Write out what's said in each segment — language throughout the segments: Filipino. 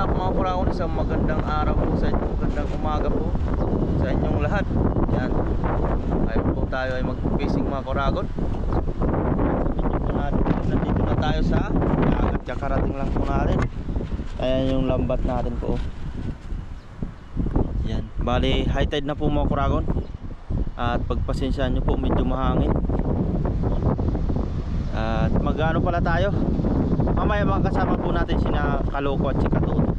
up mga kuragon? Isang magandang araw po sa inyo, magandang umaga po sa inyong lahat. Yan, ngayon po tayo ay mag-fishing mga kuragon. Nandito na tayo sa dagat, kakarating lang po natin. Ayan yung lambat natin po. Yan, bali high tide na po mga kuragon. At pagpasensyaan nyo po, medyo mahangin. At magano pala tayo, mamaya makakasama po natin sina Kaloko at si Katuto.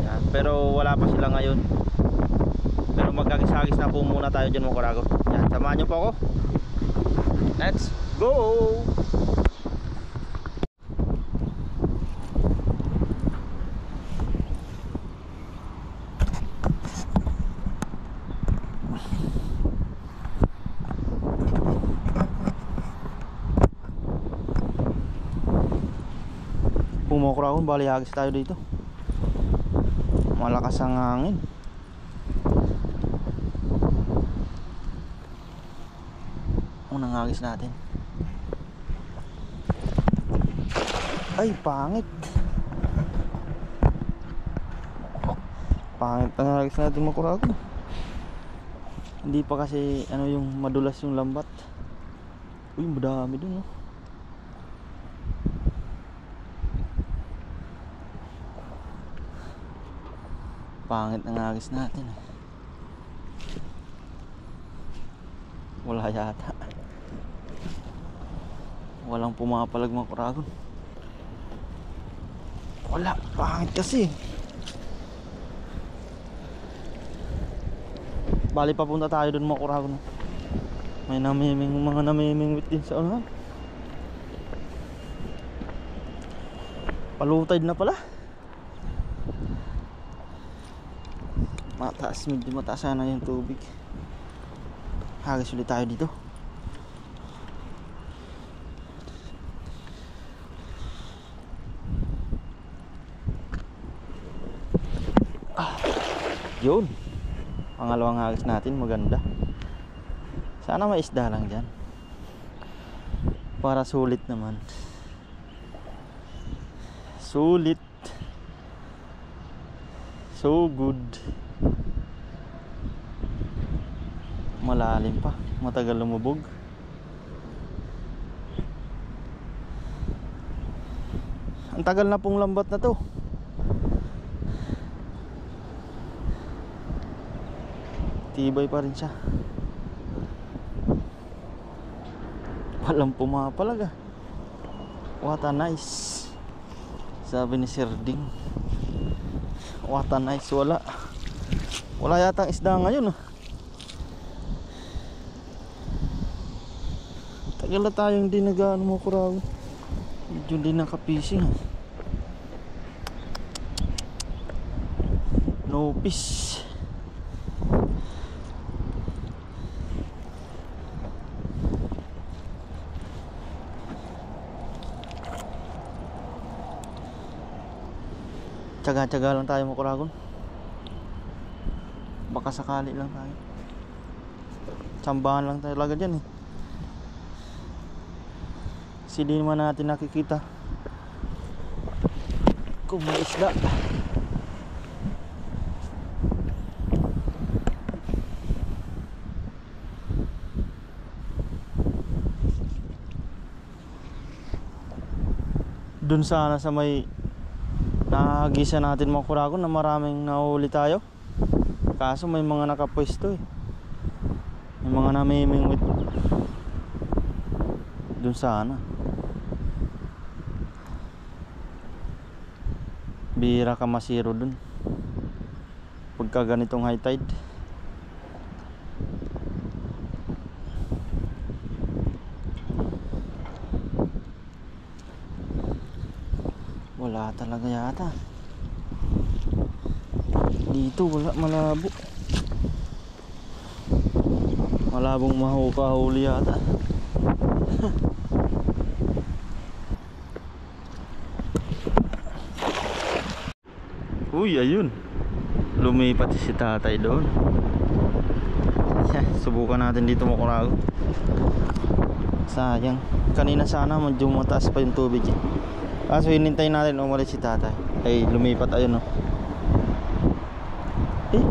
Yan, pero wala pa sila ngayon. Pero magkakisagis na po muna tayo dyan mga kuragon. Yan, samahan nyo po ako. Let's go! Pumokurahon, bali hagis tayo dito. Malakas ang hangin. Unang hagis natin. Ay, pangit. Pangit ang hagis natin makurahon. Hindi pa kasi ano yung madulas yung lambat. Uy, madami dun, no? Pangit ang agis natin eh. Wala yata. Walang pumapalag mga kuragon. Wala, pangit kasi. Bali papunta tayo dun mga kuragon. May mga namimingwit din sa unahan. Palutide na pala. Mataas, medyo mataas sana yung tubig. Hagis ulit tayo dito. Yun, pangalawang hagis natin, maganda. Sana may isda lang dyan para sulit naman. Sulit. So good. Malalim pa, matagal lumubog. Ang tagal na pong lambat na to. Tibay pa rin siya. Walang pumapalag ah. What a nice. Sabi ni Sir Ding, what a nice. Wala yatang isda ngayon ah. Tagal na tayong di nag-ano mo kuraw. Medyo di nakapising. No fish. Tsaga-tsaga lang tayo mga kuragon. Baka sakali lang tayo. Tsambahan lang tayo talaga dyan eh. Kasi di naman natin nakikita kung may isda. Dun sana sa may nahagisa natin mga kuragon na maraming nahuli tayo. Kaso may mga nakapwesto eh. May mga namimingwit dun sana. Bihira ka masiro dun pagka ganitong high tide. Wala talaga yata dito, wala, malabo. Malabong mahukahuli yata. Uy, ayun, lumipat si tatay doon. Subukan natin dito mga kurago. Sayang, kanina sana medyo mataas pa yung tubig eh. Kaso hinintay natin umalis si tatay. Ay lumipat ayun oh. Eh,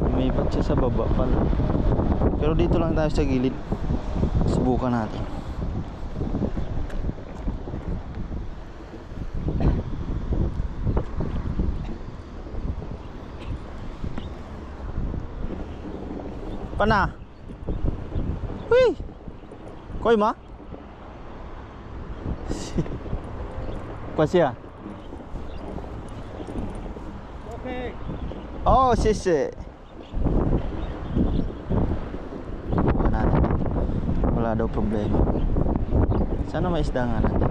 lumipat siya sa baba pala. Pero dito lang tayo sa gilid. Subukan natin. Pana. Hui. Koy ma? Kwa siya? Okay. Oh, sisi. Bukan natin. Wala daw problema. Sana may isda nga natin.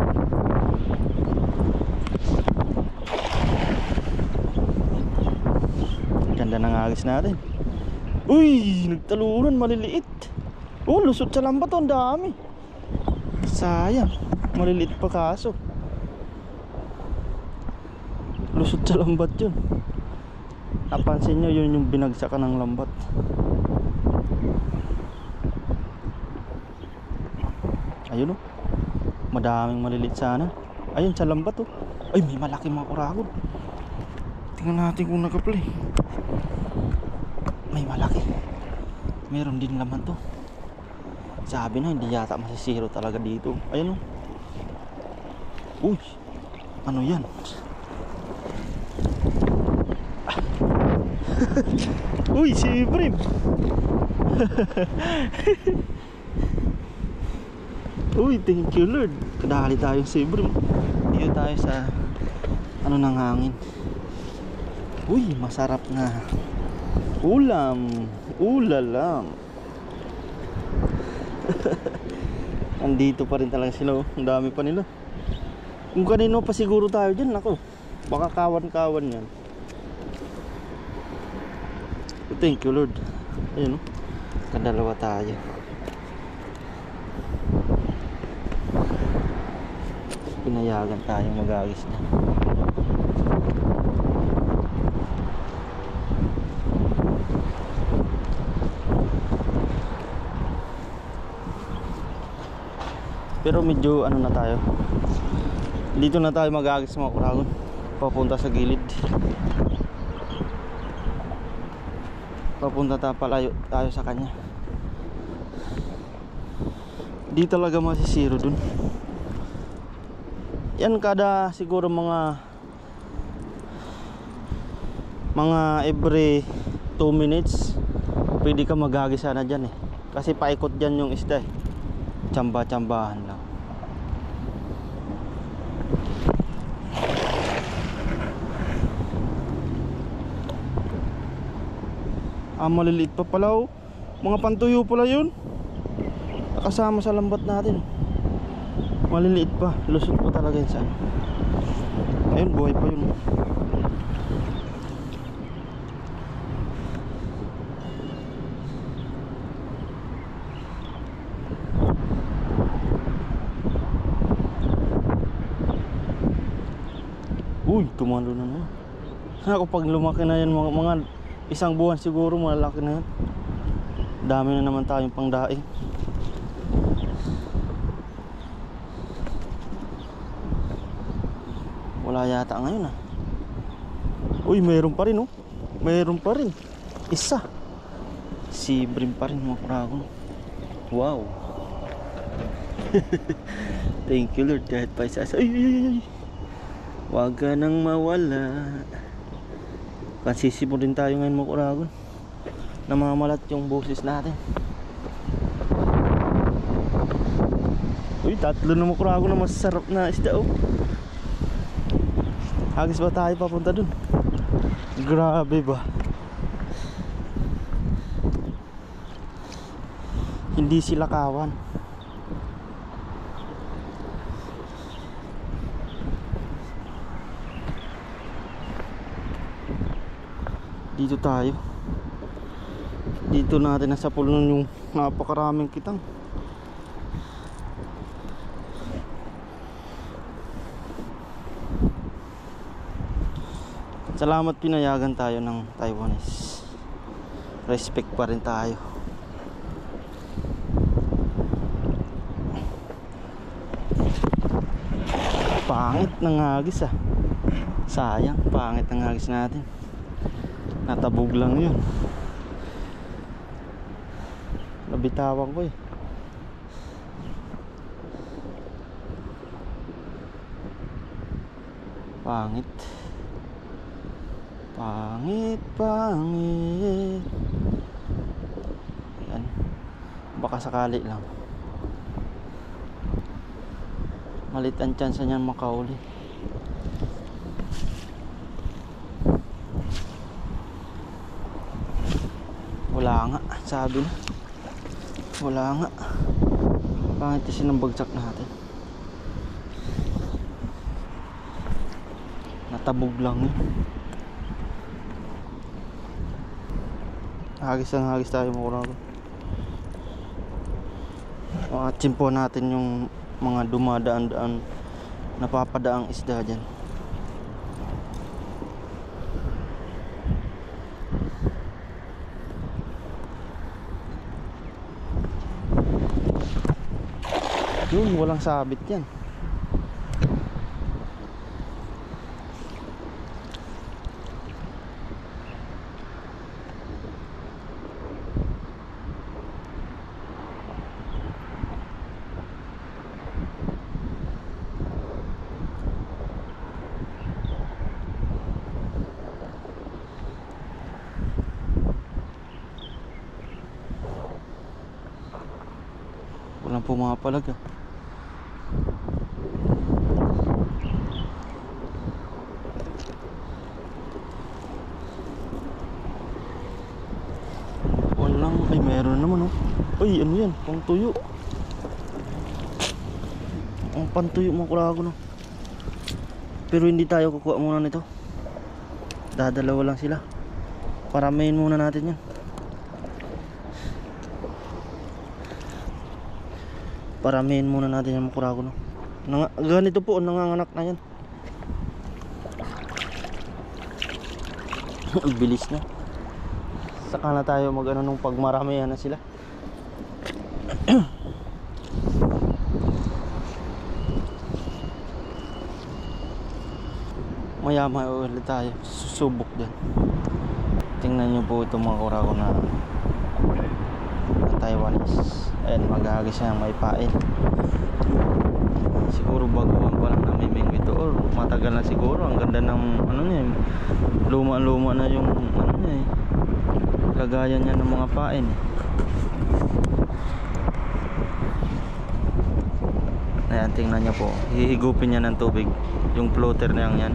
Ganda ng agis natin. Uy, nagtalunan, maliliit. Oh, lusot sa lambat, ang dami. Sayang, maliliit pa kaso. Lusot sa lambat yun. Napansin nyo, yun yung binagsakan ng lambat. Ayun oh, madaming maliliit sana. Ayun sa lambat oh. Ay, may malaki mga kuragon. Tingnan natin kung nakaplay. May malaki. Meron din laman to. Sabi na hindi yata masisiro talaga dito. Ayun oh. Uy, ano yan? Uy, si Brim. Uy, thank you Lord. Kadali tayo si Brim. Dito tayo sa ano ng hangin. Uy, masarap na ulam. Ulalam. Andito pa rin talaga sila oh. Ang dami pa nila. Kung kanino pa siguro tayo dyan, ako baka kawan-kawan yan. Thank you Lord. Ayun oh, kadalawa tayo. Pinayagan tayong mag-agis na. Pero medyo ano na tayo. Dito na tayo mag-agis mga kuragon. Papunta sa gilid. Papunta palayo tayo sa kanya. Di talaga masisiro dun. Yan kada siguro mga every 2 minutes pwede ka maghagis sana dyan eh. Kasi paikot dyan yung isda eh. Tsamba-tsambahan lang. Maliliit pa pala oh. Mga pantuyo pala yun. Nakasama sa lambat natin. Maliliit pa. Lusot pa talaga yun sana. Ayun, buhay pa yun. Uy, tumalo na naman. Ako pag lumaki na yan mga isang buwan siguro malaki na yan. Dami na naman tayong pangdaing. Wala yata ngayon ah. Uy, mayroon pa rin oh. Mayroon pa rin. Isa. Si Brim pa rin mga kuragon. Wow. Thank you Lord kahit pa isa. Ay. Huwag ka nang mawala. Kansisipo din tayo ngayon mga kuragon. Namamalat yung boses natin. Uy, tatlo na mga kuragon na masarap na isda oh. Hagis ba tayo papunta dun? Grabe ba? Hindi sila kawan. Dito tayo. Dito natin nasa pulong yung napakaraming kitang. Salamat pinayagan tayo ng Taiwanese. Respect pa rin tayo. Pangit ng hagis ah. Sayang, pangit ng hagis natin. Natabog lang yun. Nabitawan ko eh. Pangit. Pangit, pangit. Yan. Baka sakali lang. Malit ang chance niyan makauli. Wala nga, sabi na. Wala nga. Pangit kasi ng bagsak natin. Natabog lang yun. Hagis ang hagis tayo mga ko. Tsimpo natin yung mga dumadaan-daan, napapadaang isda dyan. Yun, walang sabit yan. Walang pumapalag ah. Walang, ay meron naman oh. Ay ano yan, pang tuyo. Ang pantuyo mga kurago no. Pero hindi tayo kukuha muna nito. Dadalawa lang sila. Paramihin muna natin yan. Paramihin muna natin yung makurago no. Ganito po, nanganganak na yan. Bilis na. Saka na tayo mag ano nung pagmaramihan na sila. Maya maya ulit tayo. Susubok din. Tingnan nyo po itong mga kurago na Taiwanese. Ayan, maghahagis siya ng may pain. Siguro baguhan pa lang namiming ito or matagal na siguro. Ang ganda ng ano niya, luma-luma na yung ano niya eh. Kagaya niya ng mga pain eh. Ayan, tingnan niya po. Hihigupin niya ng tubig yung floater na yan.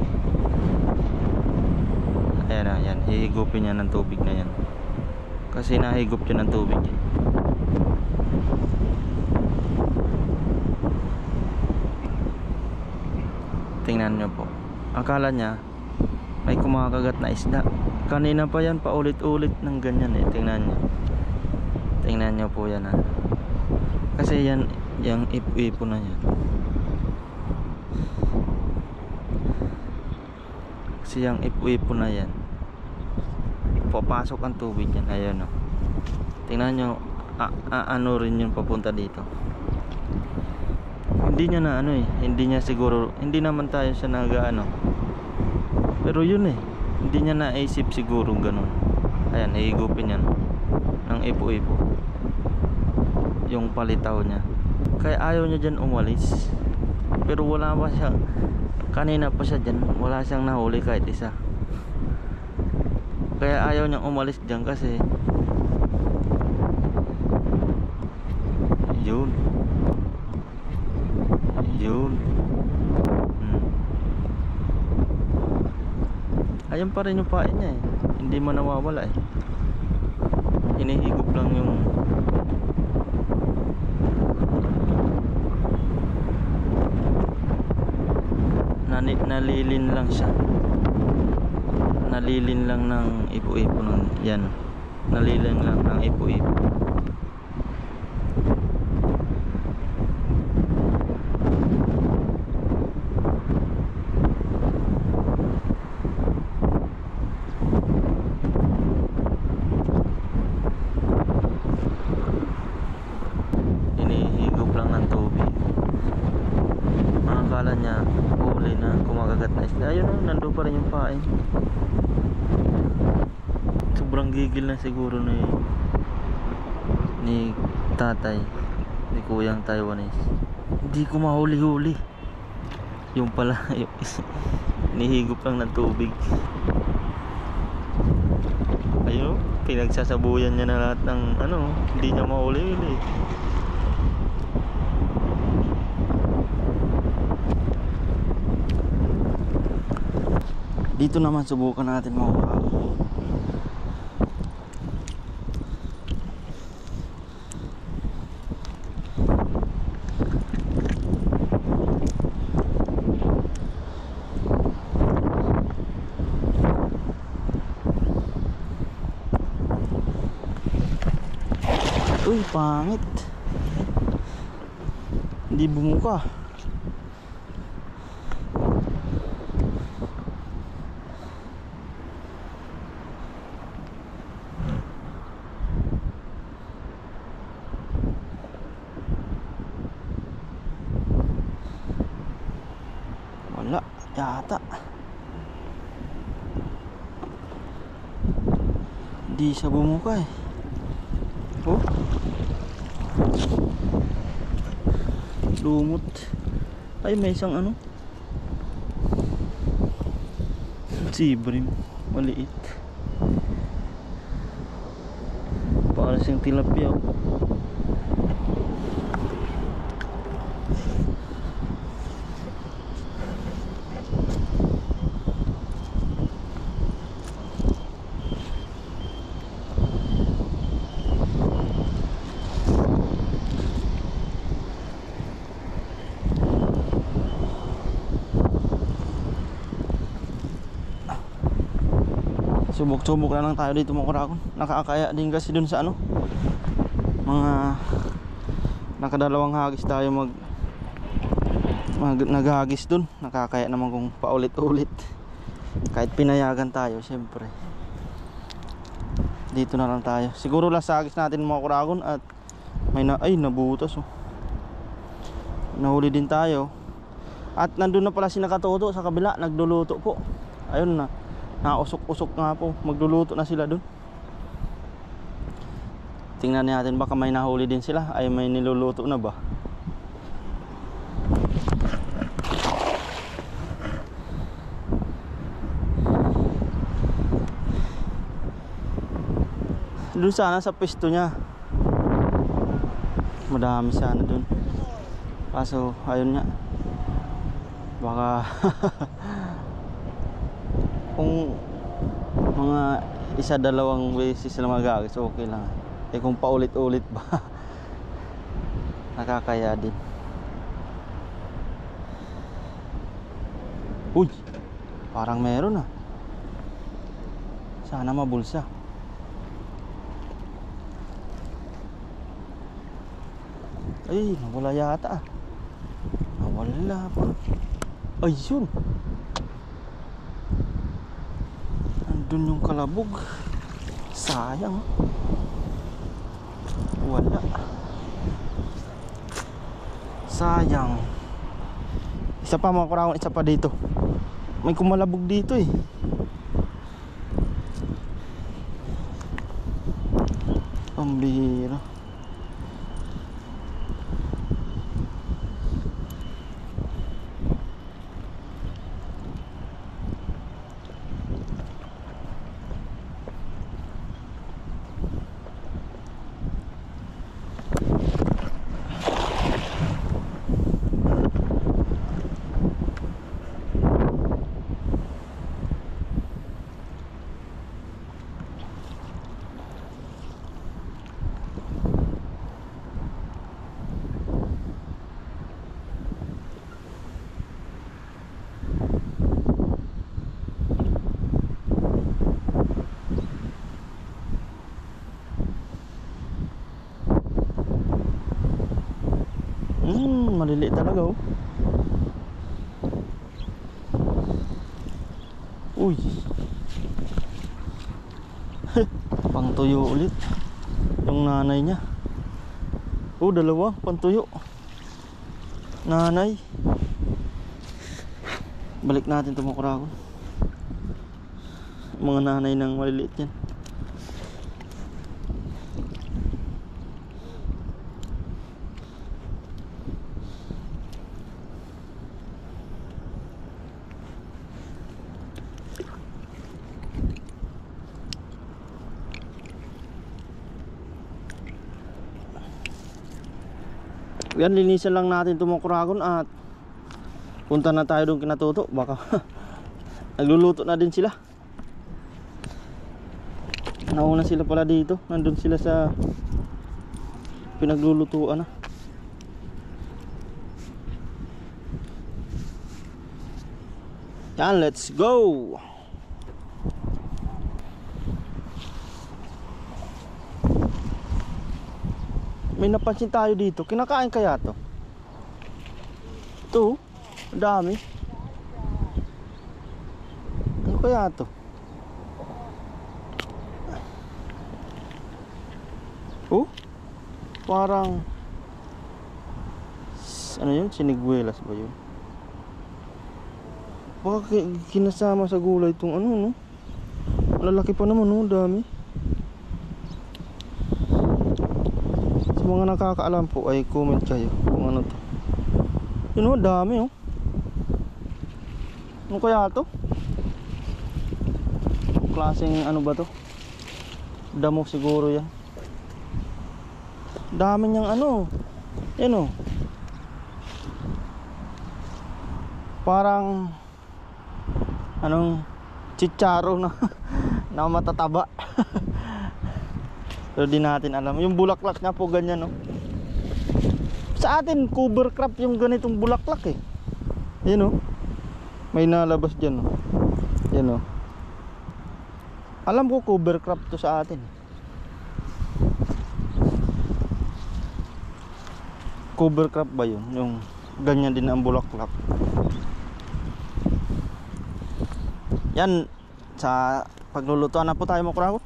Ayan na, yan. Hihigupin niya ng tubig na yan. Kasi nahigop yun ng tubig eh. Tingnan nyo po. Akala niya may kumakagat na isda. Kanina pa yan paulit-ulit ng ganyan eh. Tingnan nyo. Tingnan nyo po yan ha. Kasi yan, yung ipo na yan. Kasi yung ipo na yan. Papasok ang tubig yan. Ayan o. Tingnan nyo. Ano rin yun papunta dito. Hindi niya na ano eh, hindi niya siguro, hindi naman tayo siya nag-ano. Pero yun eh, hindi niya naisip siguro ganun. Ayan, hihigupin yan ng ipo-ipo yung palitaw niya. Kaya ayaw niya dyan umalis. Pero wala pa siya, kanina pa siya dyan, wala siyang nahuli kahit isa. Kaya ayaw niyang umalis dyan kasi yun ayun pa rin yung pain niya eh. Hindi man nawawala eh. Hinihigop lang yung nalilin lang siya. Nalilin lang ng ipo-ipo ng yan. Nalilin lang ng ipo-ipo. Akala niya huli gigil na siguro ni tatay, ni kuyang Taiwanese. Hindi ko mahuli-huli. Yung pala yung nihigop lang ng tubig. Ayun, pinagsasabuyan niya na lahat ng hindi niya mahuli-huli. Dito naman subukan natin makuha. Uy, pangit. Hindi bumuka. Wala yata. Hindi siya bumuka eh. Oh, lumot. Ay, may isang sibrim maliit, para siyang tilapia. Subok-subok na lang tayo dito mga kurakon. Nakakaya din kasi dun sa mga nakadalawang hagis tayo naghagis dun. Nakakaya naman kung paulit-ulit. Kahit pinayagan tayo, syempre dito na lang tayo. Siguro lang sa hagis natin mga kurakon. At may nabutas oh. Nahuli din tayo. At nandun na pala si Nakatoto sa kabila, nagluluto po. Ayun na, nausok-usok nga po, magluluto na sila dun. Tingnan natin, baka may nahuli din sila, ay may niluluto na ba. Dun sana sa pwesto niya, madami sana dun. Kaso ayun nga, baka kung mga isa-dalawang beses na magagis, okay lang. Eh kung paulit-ulit ba, nakakaya din. Uy, parang meron sana mabulsa. Ay, nawala yata nawala pa. Ayun, andun yung kalabog. Sayang, wala. Sayang. Isa pa mga kurakon, isa pa dito. May kumalabog dito eh. Ang bihira. Maliliit talaga oh. Uy. Pangtuyo ulit yung nanay niya. Oh, dalawa pangtuyo. Nanay. Balik natin ito mga kurakon. Mga nanay ng maliliit yan. Yan, linisan lang natin itong mga kuragon at punta na tayo doon kina Toto. Baka nagluluto na din sila. Nauna sila pala dito. Nandun sila sa pinaglulutuan na. Yan, let's go! May napansin tayo dito. Kinakain kaya to? Ito, ang dami. Ano kaya to? Oh, parang ano yun? Siniguelas ba yun? Baka kinasama sa gulay itong ano, no? Lalaki pa naman, no? Dami. Sa mga nakakaalam po ay comment kayo kung ano to. Yun, oh, dami, oh. Ano kaya to? Klaseng ano ba to? Damo siguro yan. Dami niyang ano. Yan, oh. Parang anong chicharo na na matataba. Pero di natin alam. Yung bulaklak nga po ganyan, no? Sa atin cover crop yung ganitong bulaklak eh. Yan, oh. May nalabas dyan, oh. Yan, oh. Alam ko cover crop to sa atin. Cover crop ba yun? Yung ganyan din ang bulaklak. Yan, sa paglulutuan na po tayo mga kuragon.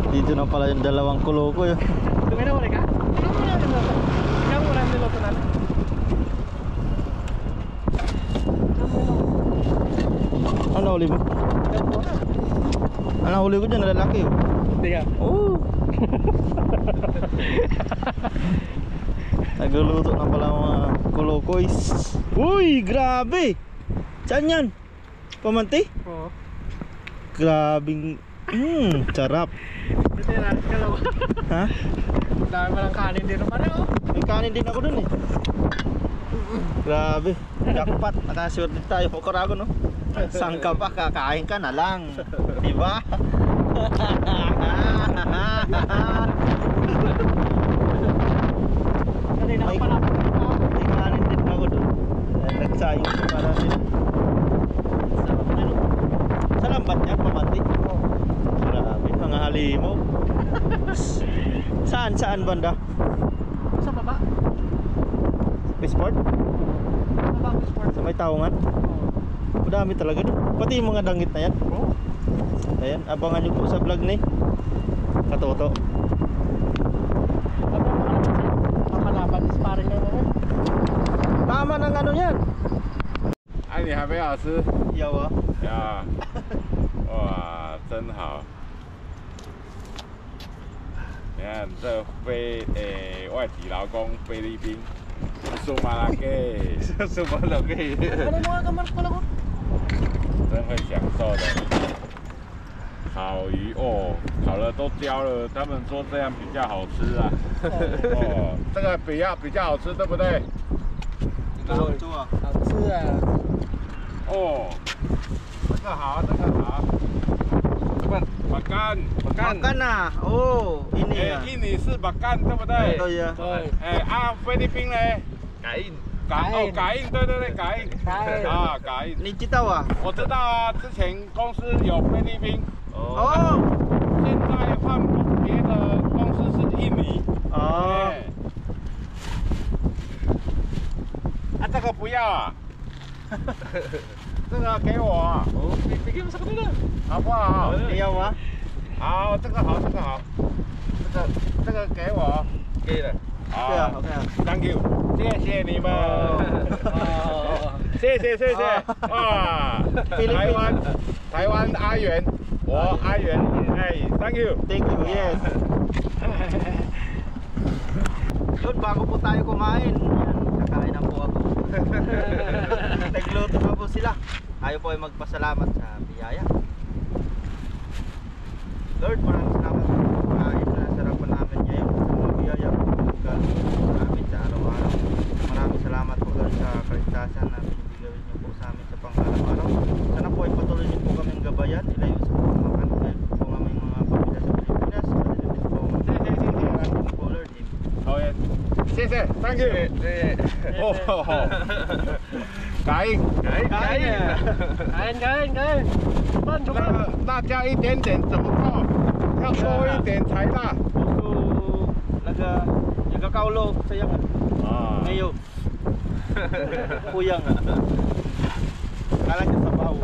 Dito na pala yung dalawang kuloko yun. Tumira mo ka? Ikaw mo lang niloto natin. Ano huli mo? Ano huli ko dyan? Lalaki oh. Hindi ka? Oo. Nagluluto na pala mga kulokoys. Uy, grabe. Saan yan? Pamanti? Oo. Grabing sarap. Ito yung natin kalawa. Ha? Dami pa ng kanin din naman eh, oh. May kanin din ako dun eh. Grabe. Jackpot. Nakaswerte din tayo po karago, no? Saan ka pa? Kakain ka na lang. Diba? Kanina ka pala. May kanin din ako dun. Nagsayong ko para sila. Sarap na no? Sa lambat niya, pamati. Grabe, mga halimaw. Saan banda? Sa baba. Sport? Sa baba ko sport. Sa may taungan? Oo. Madami talaga dun. Pati yung mga dangit na yan. Oo. Ayan, abangan nyo po sa vlog ni Katoto. Ano makalaban is parang yung ano. Tama ng ano yan. 哎，你还没有吃 Yaw ah. 呀？哇，真好！你看这外籍劳工菲律宾，苏马拉给，苏马拉给， Ano mo nga kamark pala ko? 真会享受的。烤鱼哦，烤了都焦了，他们说这样比较好吃啊。哦，这个比较好吃，对不对？ Ito ah. 好吃啊！哦，这个好，这个好。Makan, Makan na. Oh, ini 哎 ah. 印尼是 makan 对不对？ Ito ya. 对，哎啊，菲律宾呢？改印，感应，对对对，感应，啊，感应。 Nijitaw ah. 我知道啊，之前公司有菲律宾， Oh. 现在换别的公司是印尼。 Oh. 哎啊，这个不要啊。这个给我， Oh, bigyan mo sa kanila. 好不好？ Iyaw ah. 好，这个好，这个好，这个给我。 Okay na. Okay ah, 好 okay ah. ，Thank you，谢谢你们，谢谢啊！台湾阿元，我阿元，哎，Thank you。 Thank you, yes. Yun, bago po tayo kumain. Yan, kakain na po ako. Nagluto na po sila. Ayaw po ay magpasalamat sa biyaya. Lord, maraming salamat po sa kumain na sarapan namin ngayon. Sa mga biyaya po namin sa araw-araw. Maraming salamat po Lord sa kaligtasan na binibigay niyo po sa amin sa pang-araw-araw. Sana po ay patuloy niyo po kaming gabayan. Ilayo sa pagmamakan. Dahil po aming mga pamilya sa Pilipinas. Patuloy po. Maraming po Lord. Amen. 好耶，谢谢，Thank you。哦，感恩。 Kain. Suban. 辣椒一点点怎么够？要多一点才辣。 Gusto nagkakaulo sa yang 啊， ngayon. Kuyang. Kala niya sa bawo.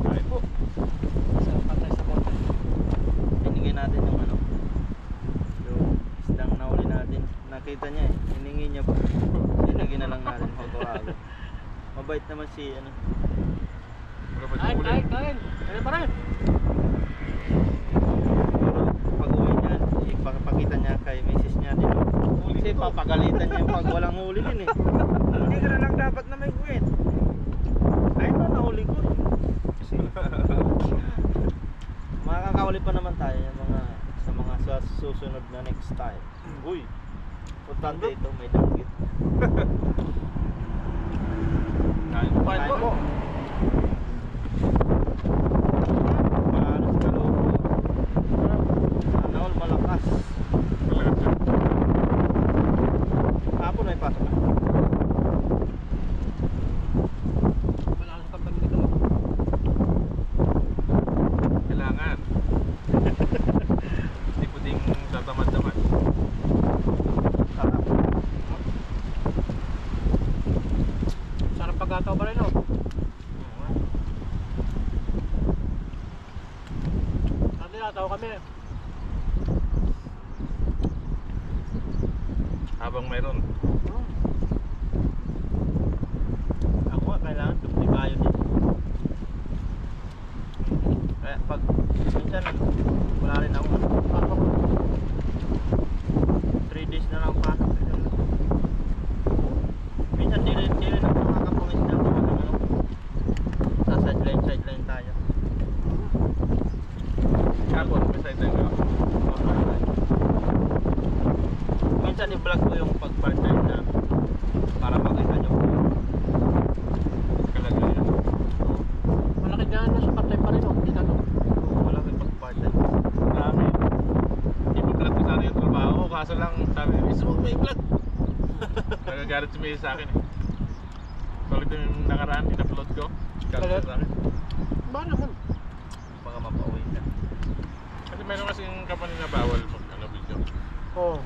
Kain po. Hiningin natin yung ano. Yung isdang nahuli natin. Nakita niya eh. Hiningi niya pa. Hiningin na lang natin. Hotorado. Mabait naman si ano. Kain. Kain pa rin. Pero pag uwi niya, ipapakita niya kay misis niya din. Kasi papagalitan niya yung pag walang huli din eh. Hindi ka na lang dapat na may kwet. Ay na, nahuli ko. Makakahuli pa naman tayo yung mga sa mga susunod na next time. Uy, importante ito, may danggit. Kain po. Paano sa kaloob? Sana all malakas. Hapon may pasok na. Malakas ka pag nito. Kailangan. Hindi pwedeng tatamad-tamad. Sarap. Sarap pagkataw pa rin, no? Sabi nataw kami. Habang mayroon. Ako nga kailangan duplicayo din. Kaya pag minsan wala rin ako pasok. 3 days na lang pasok. Minsan di rin ako makakapungis na ako ano. Sa sideline tayo. Kapon, may side time ka. Minsan i-vlog ko yung pag-part-time na para makita nyo. Kalagayan. Malaki na nasa patay pa rin, no? Kita to. Wala kang pag-part-time. Marami. Ipa-vlog ko sana yung trabaho ko. Kaso lang sabi, gusto mo may vlog. Nagagalit si May sa akin eh. Solid yung nakaraan, in-upload ko. Galit sa akin. Ba naman? Baka mapauwi ka. Kasi meron kasing company na bawal mag video. Oo.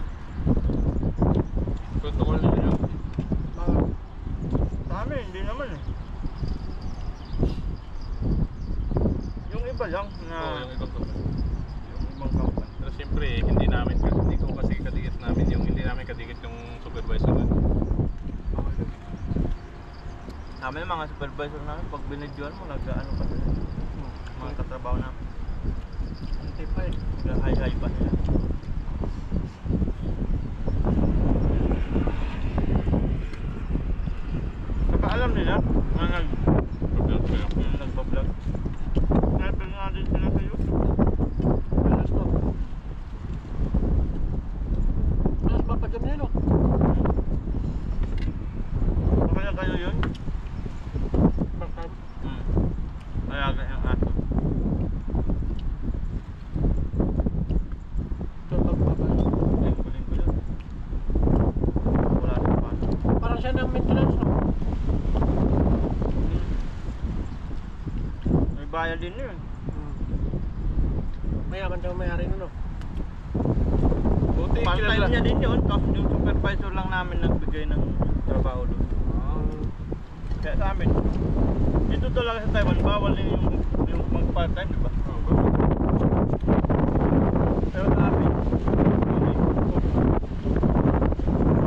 Protocol nila yun. Sa amin, hindi naman eh. Yung iba lang na Oo, yung ibang company. yung ibang company. Pero siyempre, hindi ko kasi kadikit namin yung hindi namin kadikit yung supervisor nun. Namin yung mga supervisor namin, pag binidyoan mo, nag-ano pa sila. Mga katrabaho namin. Hindi pa eh. Nag-high pa sila. Saka alam nila, mga nagpa-vlog. Sniper nga din sila sa YouTube. Alas to. Alas ba pa dyan yun, no? Kaya kayo yun? Bakit? Alaga yung aso. Ito pagpapay. Linggo-linggo yun. Wala rin pa. Parang siya ng maintenance, no? May bayan din yun. Mayaman daw may-ari nun, no? Buti Dati Part-time kilala. niya din yun, tapos yung supervisor lang namin nagbigay ng trabaho doon. Kaya sa amin, dito talaga sa Taiwan, bawal din yung mag-part-time, di ba? Pero sa amin,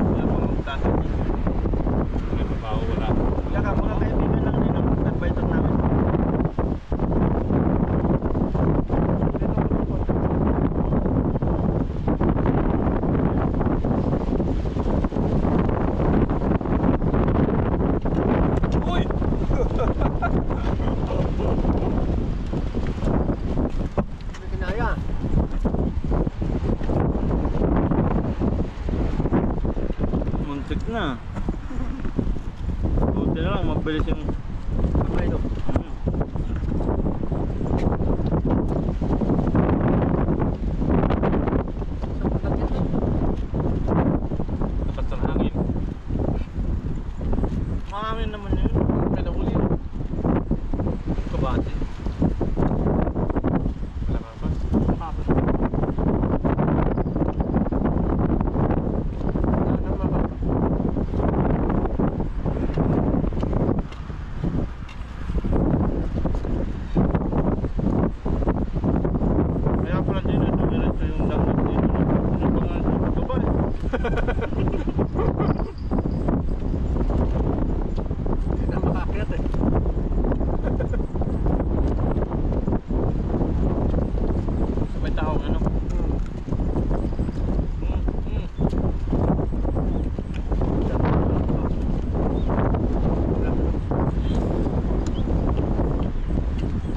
wala pang magtasok. May trabaho, wala. Kaya mga kaibigan lang din ang advisor namin. Uy! May kinaya. Muntik na. Buti na lang, mabilis yung Kamay do. Tapat sa hangin. Mahangin naman yun. May nahuli. Kabate. Wala ka pa. Kapos. Ano naman? Kaya pala dito, diretso yung dagat dito. Ano pa nga sa baba eh. Hindi na makakyat eh. May taong ano.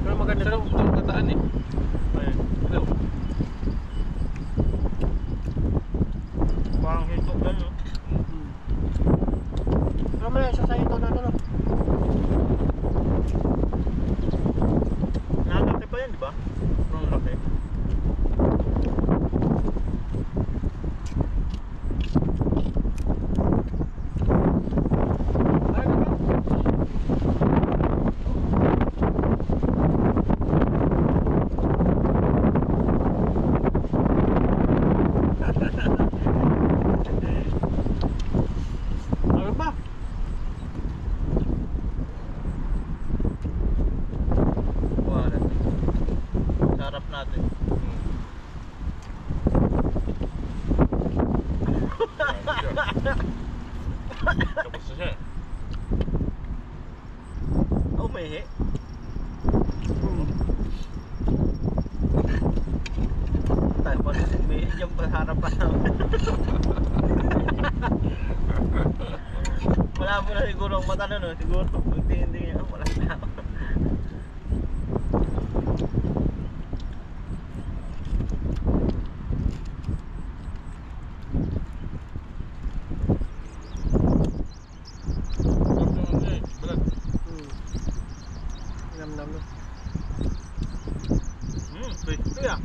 Pero maganda Pero to. ang kataan eh. Ayun. Hello. Parang hito yan no. Pero may isa sa ito na ano. Nakalaki pa yan, di ba? Parang laki. Ay, ano? Ano ba? Wala. Sarap natin. Kamusta siya? Umihi. Tayo pa rin umihi dyan pa sa harapan namin. Wala mo na siguro ang mata nun, no? Siguro magtingin-tingin niya, wala na. Berat. Nam-nam no. Crispy ah.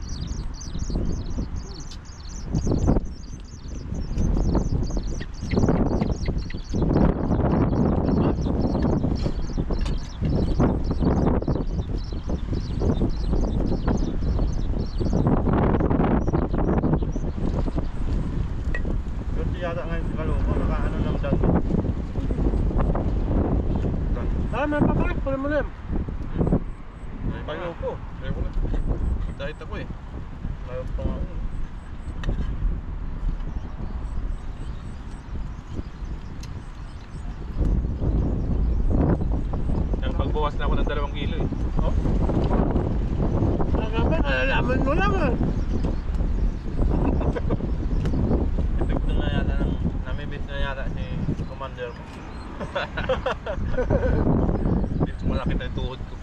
Kasi yata ngayon si Kaloko, nakaano lang dati. Ah, may papakit. Kunin mo na yan. Kaloko. Ayoko na. Dahit ako eh. Mayroon pa nga yun. Nagpagbawas na ako ng 2 kilo eh. Oh? Nagaman, alalaman mo lang ah. Epekto na yata ng namimiss na yata si commander mo. Dito malaki na yung tuhod ko.